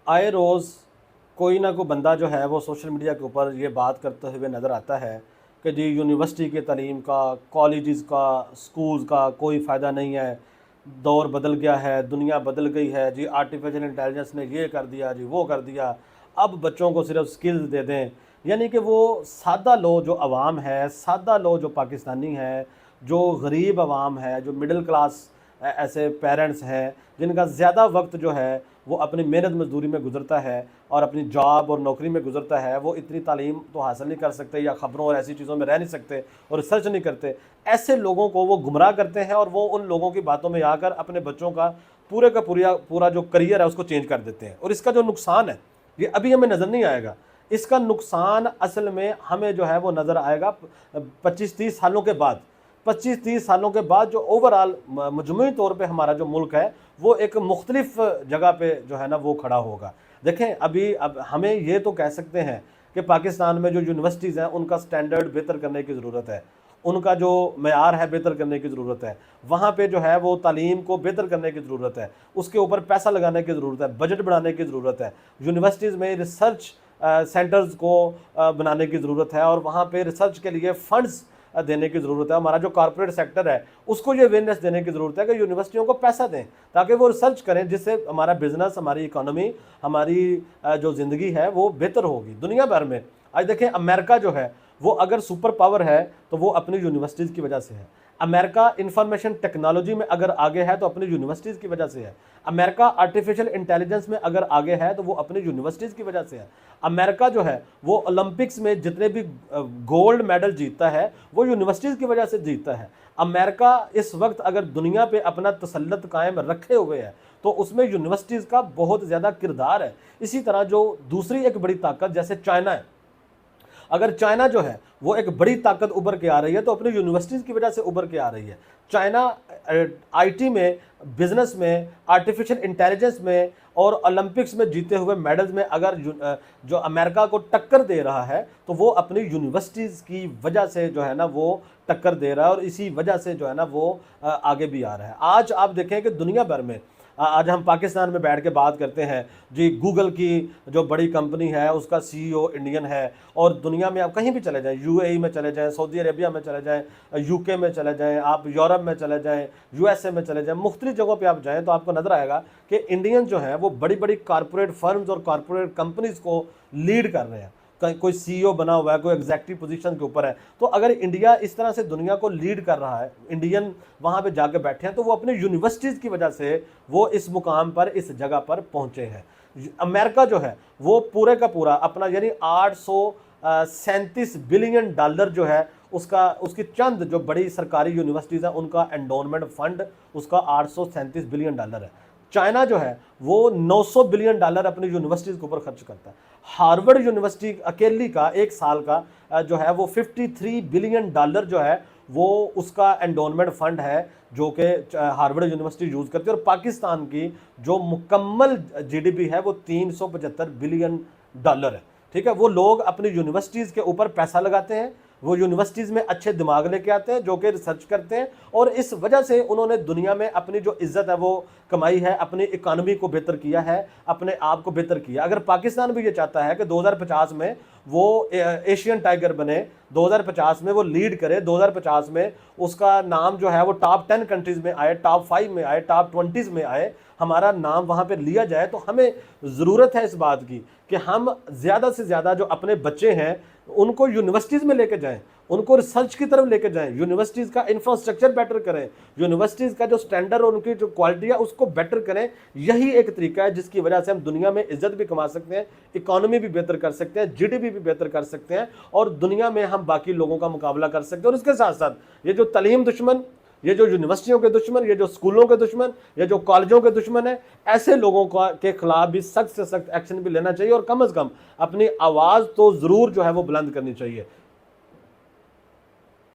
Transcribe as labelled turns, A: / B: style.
A: आए रोज़ कोई ना कोई बंदा जो है वो सोशल मीडिया के ऊपर ये बात करते हुए नज़र आता है कि जी यूनिवर्सिटी के तालीम का, कॉलेजेस का, स्कूल्स का कोई फ़ायदा नहीं है, दौर बदल गया है, दुनिया बदल गई है जी, आर्टिफिशियल इंटेलिजेंस ने ये कर दिया जी, वो कर दिया, अब बच्चों को सिर्फ स्किल्स दे दें। यानी कि वो सादा लो जो अवाम है, सादा लो जो पाकिस्तानी है, जो गरीब अवाम है, जो मिडिल क्लास ऐसे पेरेंट्स हैं जिनका ज़्यादा वक्त जो है वो अपनी मेहनत मजदूरी में गुजरता है और अपनी जॉब और नौकरी में गुजरता है, वो इतनी तालीम तो हासिल नहीं कर सकते या ख़बरों और ऐसी चीज़ों में रह नहीं सकते और रिसर्च नहीं करते। ऐसे लोगों को वो गुमराह करते हैं और वो उन लोगों की बातों में आकर अपने बच्चों का पूरे का पूरा जो करियर है उसको चेंज कर देते हैं। और इसका जो नुकसान है ये अभी हमें नज़र नहीं आएगा, इसका नुकसान असल में हमें जो है वो नज़र आएगा 25-30 सालों के बाद। 25-30 सालों के बाद जो ओवरऑल मजमूई तौर पे हमारा जो मुल्क है वो एक मुख्तलिफ जगह पे जो है ना वो खड़ा होगा। देखें अभी अब हमें ये तो कह सकते हैं कि पाकिस्तान में जो यूनिवर्सिटीज़ हैं उनका स्टैंडर्ड बेहतर करने की ज़रूरत है, उनका जो मयार है बेहतर करने की ज़रूरत है, वहाँ पे जो है वो तालीम को बेहतर करने की ज़रूरत है, उसके ऊपर पैसा लगाने की ज़रूरत है, बजट बढ़ाने की ज़रूरत है, यूनिवर्सिटीज़ में रिसर्च सेंटर्स को बनाने की ज़रूरत है और वहाँ पे रिसर्च के लिए फ़ंड्स देने की ज़रूरत है। हमारा जो कॉर्पोरेट सेक्टर है उसको ये अवेयरनेस देने की ज़रूरत है कि यूनिवर्सिटियों को पैसा दें ताकि वो रिसर्च करें, जिससे हमारा बिज़नेस, हमारी इकोनॉमी, हमारी जो ज़िंदगी है वो बेहतर होगी दुनिया भर में। आज देखें अमेरिका जो है वो अगर सुपर पावर है तो वो अपनी यूनिवर्सिटीज़ की वजह से है। अमेरिका इंफॉर्मेशन टेक्नोलॉजी में अगर आगे है तो अपनी यूनिवर्सिटीज़ की वजह से है। अमेरिका आर्टिफिशियल इंटेलिजेंस में अगर आगे है तो वो अपनी यूनिवर्सिटीज़ की वजह से है। अमेरिका जो है वो ओलंपिक्स में जितने भी गोल्ड मेडल जीतता है वो यूनिवर्सिटीज़ की वजह से जीतता है। अमेरिका इस वक्त अगर दुनिया पे अपना तसल्लुत कायम रखे हुए है तो उसमें यूनिवर्सिटीज़ का बहुत ज़्यादा किरदार है। इसी तरह जो दूसरी एक बड़ी ताकत जैसे चाइना है, अगर चाइना जो है वो एक बड़ी ताकत उभर के आ रही है तो अपनी यूनिवर्सिटीज़ की वजह से उभर के आ रही है। चाइना आईटी में, बिजनेस में, आर्टिफिशियल इंटेलिजेंस में और ओलंपिक्स में जीते हुए मेडल्स में अगर जो अमेरिका को टक्कर दे रहा है तो वो अपनी यूनिवर्सिटीज़ की वजह से जो है ना वो टक्कर दे रहा है और इसी वजह से जो है ना वो आगे भी आ रहा है। आज आप देखें कि दुनिया भर में आज हम पाकिस्तान में बैठ के बात करते हैं जी, गूगल की जो बड़ी कंपनी है उसका सीईओ इंडियन है और दुनिया में आप कहीं भी चले जाएं, यूएई में चले जाएं, सऊदी अरेबिया में चले जाएं, यूके में चले जाएं, आप यूरोप में चले जाएं, यूएसए में चले जाएं, मुख्तलिफ जगहों पे आप जाएं तो आपको नज़र आएगा कि इंडियन जो है वो बड़ी बड़ी कॉरपोरेट फर्म्स और कॉरपोरेट कंपनीज़ को लीड कर रहे हैं। कोई सीईओ बना हुआ है, कोई एग्जैक्टिव पोजीशन के ऊपर है। तो अगर इंडिया इस तरह से दुनिया को लीड कर रहा है, इंडियन वहाँ पे जाके बैठे हैं, तो वो अपने यूनिवर्सिटीज़ की वजह से वो इस मुकाम पर, इस जगह पर पहुँचे हैं। अमेरिका जो है वो पूरे का पूरा अपना यानी 837 बिलियन डॉलर जो है उसका, उसकी चंद जो बड़ी सरकारी यूनिवर्सिटीज़ हैं उनका एंडोनमेंट फंड उसका 837 बिलियन डॉलर है। चाइना जो है वो 900 बिलियन डॉलर अपनी यूनिवर्सिटीज़ के ऊपर खर्च करता है। हार्वर्ड यूनिवर्सिटी अकेली का एक साल का जो है वो 53 बिलियन डॉलर जो है वो उसका एंडोनमेंट फंड है जो कि हार्वर्ड यूनिवर्सिटी यूज़ करती है। और पाकिस्तान की जो मुकम्मल जीडीपी है वो 375 बिलियन डॉलर है। ठीक है, वो लोग अपनी यूनिवर्सिटीज़ के ऊपर पैसा लगाते हैं, वो यूनिवर्सिटीज़ में अच्छे दिमाग लेके आते हैं जो कि रिसर्च करते हैं और इस वजह से उन्होंने दुनिया में अपनी जो इज़्ज़त है वो कमाई है, अपनी इकानमी को बेहतर किया है, अपने आप को बेहतर किया। अगर पाकिस्तान भी ये चाहता है कि 2050 में वो एशियन टाइगर बने, 2050 में वो लीड करे, 2050 में उसका नाम जो है वो टॉप 10 कंट्रीज़ में आए, टॉप 5 में आए, टॉप 20 में आए, हमारा नाम वहाँ पे लिया जाए, तो हमें ज़रूरत है इस बात की कि हम ज़्यादा से ज़्यादा जो अपने बच्चे हैं उनको यूनिवर्सिटीज़ में लेके जाएं, उनको रिसर्च की तरफ लेके जाएं, यूनिवर्सिटीज़ का इंफ्रास्ट्रक्चर बेटर करें, यूनिवर्सिटीज़ का जो स्टैंडर्ड और उनकी जो क्वालिटी है उसको बेटर करें। यही एक तरीका है जिसकी वजह से हम दुनिया में इज्जत भी कमा सकते हैं, इकोनॉमी भी बेहतर कर सकते हैं, जीडीपी भी बेहतर कर सकते हैं और दुनिया में हम बाकी लोगों का मुकाबला कर सकते हैं। और इसके साथ साथ ये जो तालीम दुश्मन, ये जो यूनिवर्सिटियों के दुश्मन, ये जो स्कूलों के दुश्मन, ये जो कॉलेजों के दुश्मन है, ऐसे लोगों के खिलाफ भी सख्त से सख्त एक्शन भी लेना चाहिए और कम से कम अपनी आवाज़ तो ज़रूर जो है वो बुलंद करनी चाहिए।